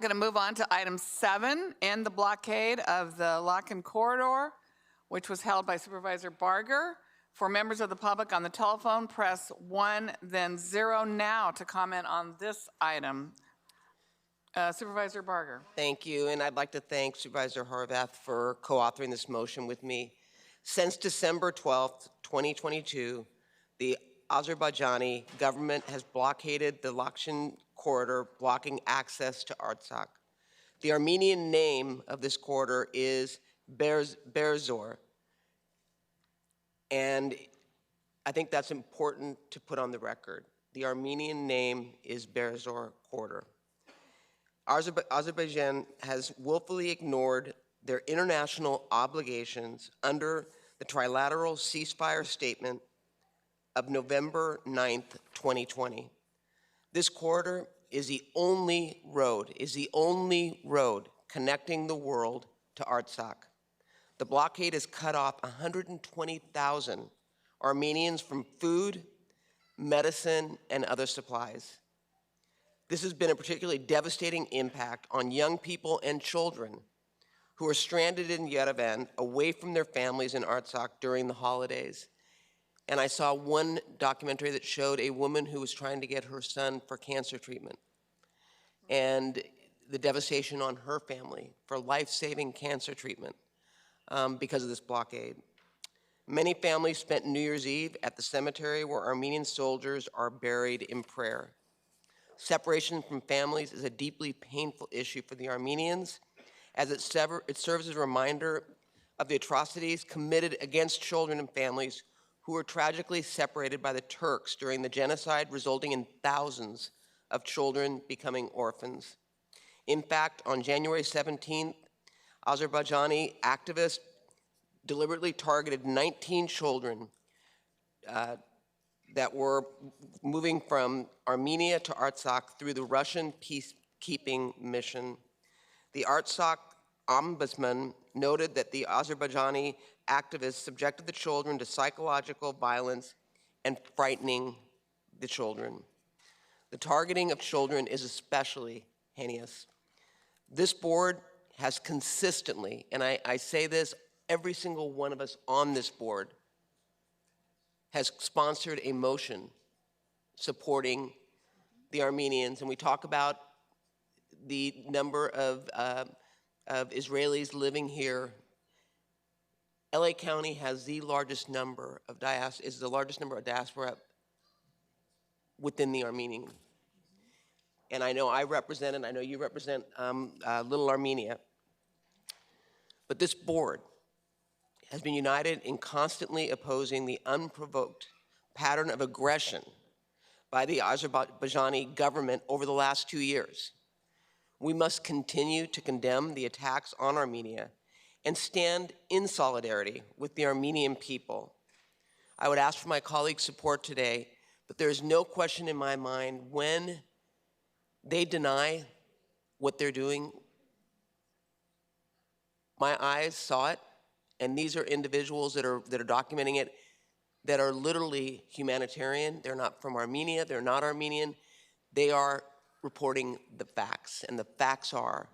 Going to move on to item 7, end the blockade of the Lachin corridor, which was held by Supervisor Barger. For members of the public on the telephone, press 1, then 0 now to comment on this item. Supervisor Barger. Thank you, and I'd like to thank Supervisor Horvath for co-authoring this motion with me. Since December 12th, 2022, the Azerbaijani government has blockaded the Lachin corridor, blocking access to Artsakh. The Armenian name of this corridor is Berzor, and I think that's important to put on the record. The Armenian name is Berzor corridor. Azerbaijan has willfully ignored their international obligations under the trilateral ceasefire statement of November 9th, 2020. This corridor is the only road connecting the world to Artsakh. The blockade has cut off 120,000 Armenians from food, medicine, and other supplies. This has been a particularly devastating impact on young people and children who are stranded in Yerevan, away from their families in Artsakh during the holidays. And I saw one documentary that showed a woman who was trying to get her son for cancer treatment, and the devastation on her family for life-saving cancer treatment because of this blockade. Many families spent New Year's Eve at the cemetery where Armenian soldiers are buried in prayer. Separation from families is a deeply painful issue for the Armenians, as it serves as a reminder of the atrocities committed against children and families who were tragically separated by the Turks during the genocide, resulting in thousands of children becoming orphans. In fact, on January 17th, Azerbaijani activists deliberately targeted 19 children that were moving from Armenia to Artsakh through the Russian peacekeeping mission. The Artsakh ombudsman noted that the Azerbaijani activists subjected the children to psychological violence and frightening the children. The targeting of children is especially heinous. This board has consistently, and I say this, every single one of us on this board has sponsored a motion supporting the Armenians, and we talk about the number of Israelis living here. LA County has the largest number of diaspora within the Armenian. And I know I represent, and I know you represent Little Armenia. But this board has been united in constantly opposing the unprovoked pattern of aggression by the Azerbaijani government over the last 2 years. We must continue to condemn the attacks on Armenia and stand in solidarity with the Armenian people. I would ask for my colleagues' support today, but there is no question in my mind when they deny what they're doing. My eyes saw it, and these are individuals that are documenting it that are literally humanitarian. They're not from Armenia, they're not Armenian. They are reporting the facts, and the facts are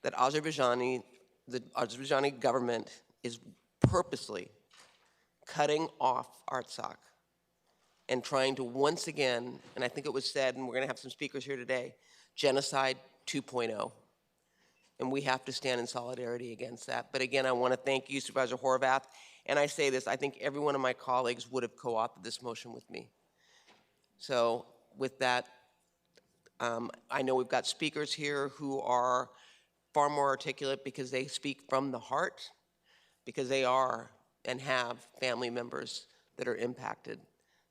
that the Azerbaijani government is purposely cutting off Artsakh and trying to once again, and I think it was said, and we're gonna have some speakers here today, genocide 2.0. And we have to stand in solidarity against that. But again, I wanna thank you, Supervisor Horvath, and I say this, I think every one of my colleagues would have co-authored this motion with me. So with that, I know we've got speakers here who are far more articulate because they speak from the heart, because they are and have family members that are impacted.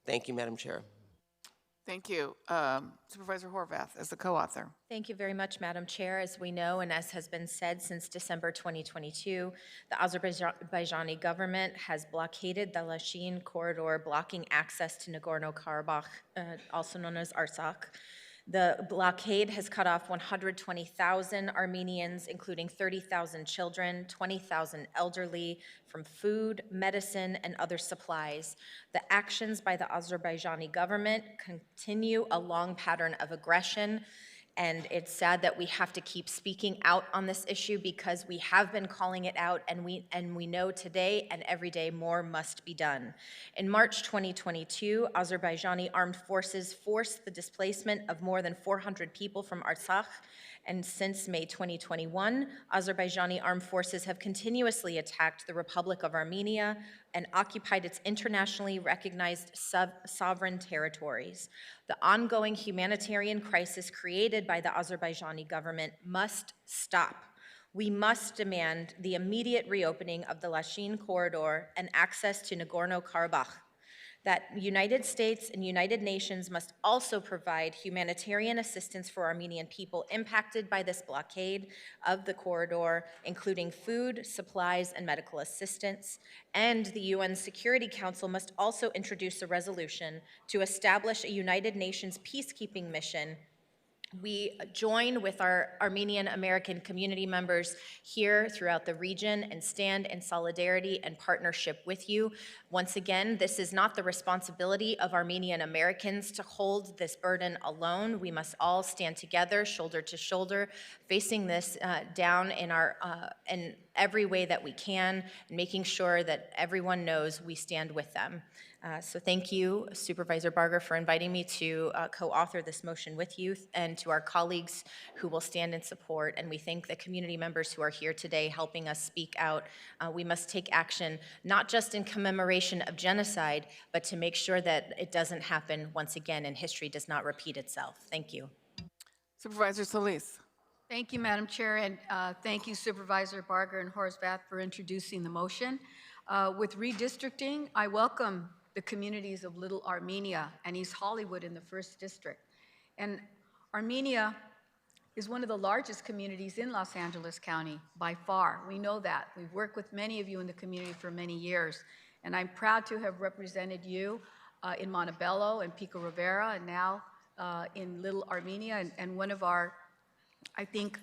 Thank you, Madam Chair. Thank you. Supervisor Horvath as the co-author. Thank you very much, Madam Chair. As we know, and as has been said since December 2022, the Azerbaijani government has blockaded the Lachin corridor, blocking access to Nagorno-Karabakh, also known as Artsakh. The blockade has cut off 120,000 Armenians, including 30,000 children, 20,000 elderly, from food, medicine, and other supplies. The actions by the Azerbaijani government continue a long pattern of aggression And it's sad that we have to keep speaking out on this issue because we have been calling it out, and we know today and every day more must be done. In March 2022, Azerbaijani armed forces forced the displacement of more than 400 people from Artsakh, and since May 2021, Azerbaijani armed forces have continuously attacked the Republic of Armenia and occupied its internationally recognized sovereign territories. The ongoing humanitarian crisis created by the Azerbaijani government must stop. We must demand the immediate reopening of the Lachin corridor and access to Nagorno-Karabakh. That United States and United Nations must also provide humanitarian assistance for Armenian people impacted by this blockade of the corridor, including food, supplies, and medical assistance. And the UN Security Council must also introduce a resolution to establish a United Nations peacekeeping mission. We join with our Armenian American community members here throughout the region and stand in solidarity and partnership with you. Once again, this is not the responsibility of Armenian Americans to hold this burden alone. We must all stand together, shoulder to shoulder, facing this down in every way that we can, and making sure that everyone knows we stand with them. So thank you, Supervisor Barger, for inviting me to co-author this motion with you, and to our colleagues who will stand in support. And we thank the community members who are here today helping us speak out. We must take action, not just in commemoration of genocide, but to make sure that it doesn't happen once again and history does not repeat itself. Thank you. Supervisor Solis. Thank you, Madam Chair, and thank you, Supervisor Barger and Horvath, for introducing the motion. With redistricting, I welcome the communities of Little Armenia and East Hollywood in the 1st District. And Armenia is one of the largest communities in Los Angeles County by far. We know that. We've worked with many of you in the community for many years, and I'm proud to have represented you in Montebello and Pico Rivera, and now in Little Armenia. And one of our, I think,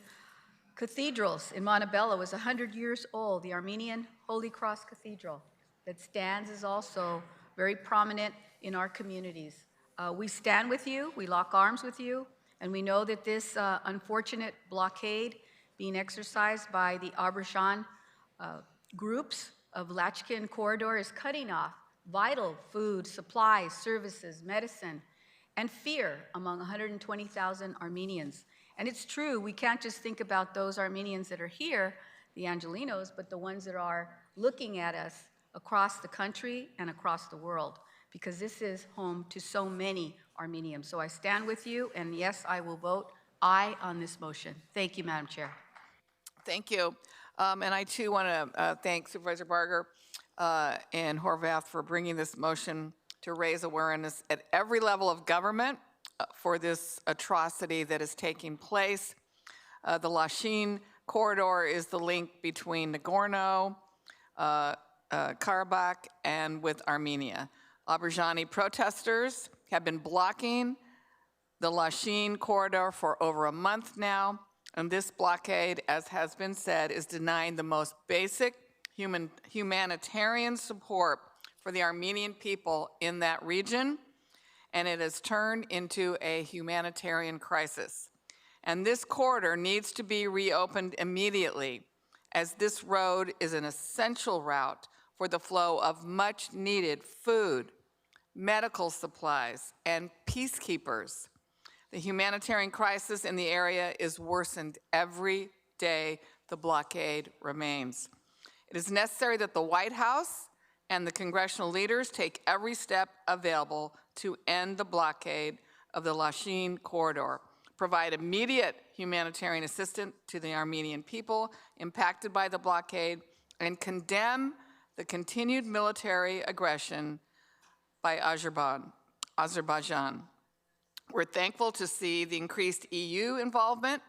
cathedrals in Montebello is 100 years old. The Armenian Holy Cross Cathedral that stands is also very prominent in our communities. We stand with you, we lock arms with you, and we know that this unfortunate blockade being exercised by the Azerbaijan groups of Lachin corridor is cutting off vital food, supplies, services, medicine, and fear among 120,000 Armenians. And it's true, we can't just think about those Armenians that are here, the Angelinos, but the ones that are looking at us across the country and across the world, because this is home to so many Armenians. So I stand with you, and yes, I will vote aye on this motion. Thank you, Madam Chair. Thank you. And I too want to thank Supervisor Barger and Horvath for bringing this motion to raise awareness at every level of government for this atrocity that is taking place. The Lachin corridor is the link between Nagorno, Karabakh, and with Armenia. Azerbaijani protesters have been blocking the Lachin corridor for over a month now, and this blockade, as has been said, is denying the most basic humanitarian support for the Armenian people in that region, and it has turned into a humanitarian crisis. And this corridor needs to be reopened immediately, as this road is an essential route for the flow of much-needed food, medical supplies, and peacekeepers. The humanitarian crisis in the area is worsened every day the blockade remains. It is necessary that the White House and the congressional leaders take every step available to end the blockade of the Lachin corridor, provide immediate humanitarian assistance to the Armenian people impacted by the blockade, and condemn the continued military aggression by Azerbaijan. We're thankful to see the increased EU involvement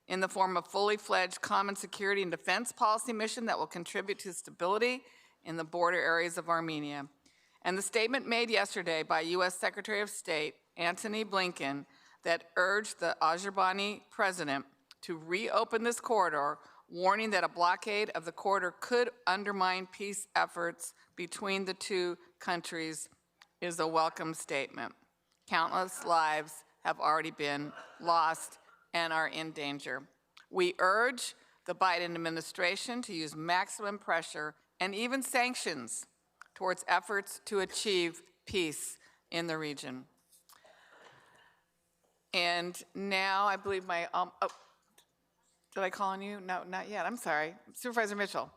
in the form of fully fledged common security and defense policy mission that will contribute to stability in the border areas of Armenia. And the statement made yesterday by U.S. Secretary of State Antony Blinken that urged the Azerbaijani president to reopen this corridor, warning that a blockade of the corridor could undermine peace efforts between the two countries, is a welcome statement. Countless lives have already been lost, and are in danger. We urge the Biden administration to use maximum pressure and even sanctions towards efforts to achieve peace in the region. And now I believe my, did I call on you? No, not yet. I'm sorry. Supervisor Mitchell.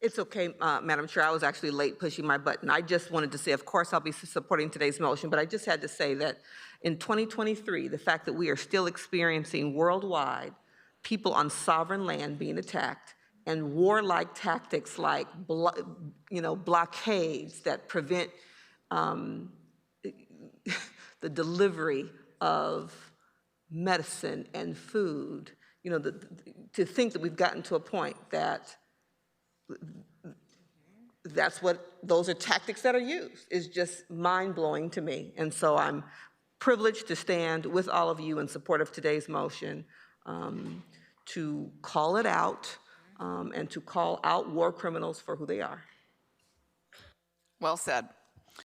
It's okay, Madam Chair. I was actually late pushing my button. I just wanted to say, of course, I'll be supporting today's motion, but I just had to say that in 2023, the fact that we are still experiencing worldwide people on sovereign land being attacked and warlike tactics like, blockades that prevent the delivery of medicine and food, to think that we've gotten to a point that those are tactics that are used is just mind-blowing to me. And so I'm privileged to stand with all of you in support of today's motion to call it out and to call out war criminals for who they are. Well said.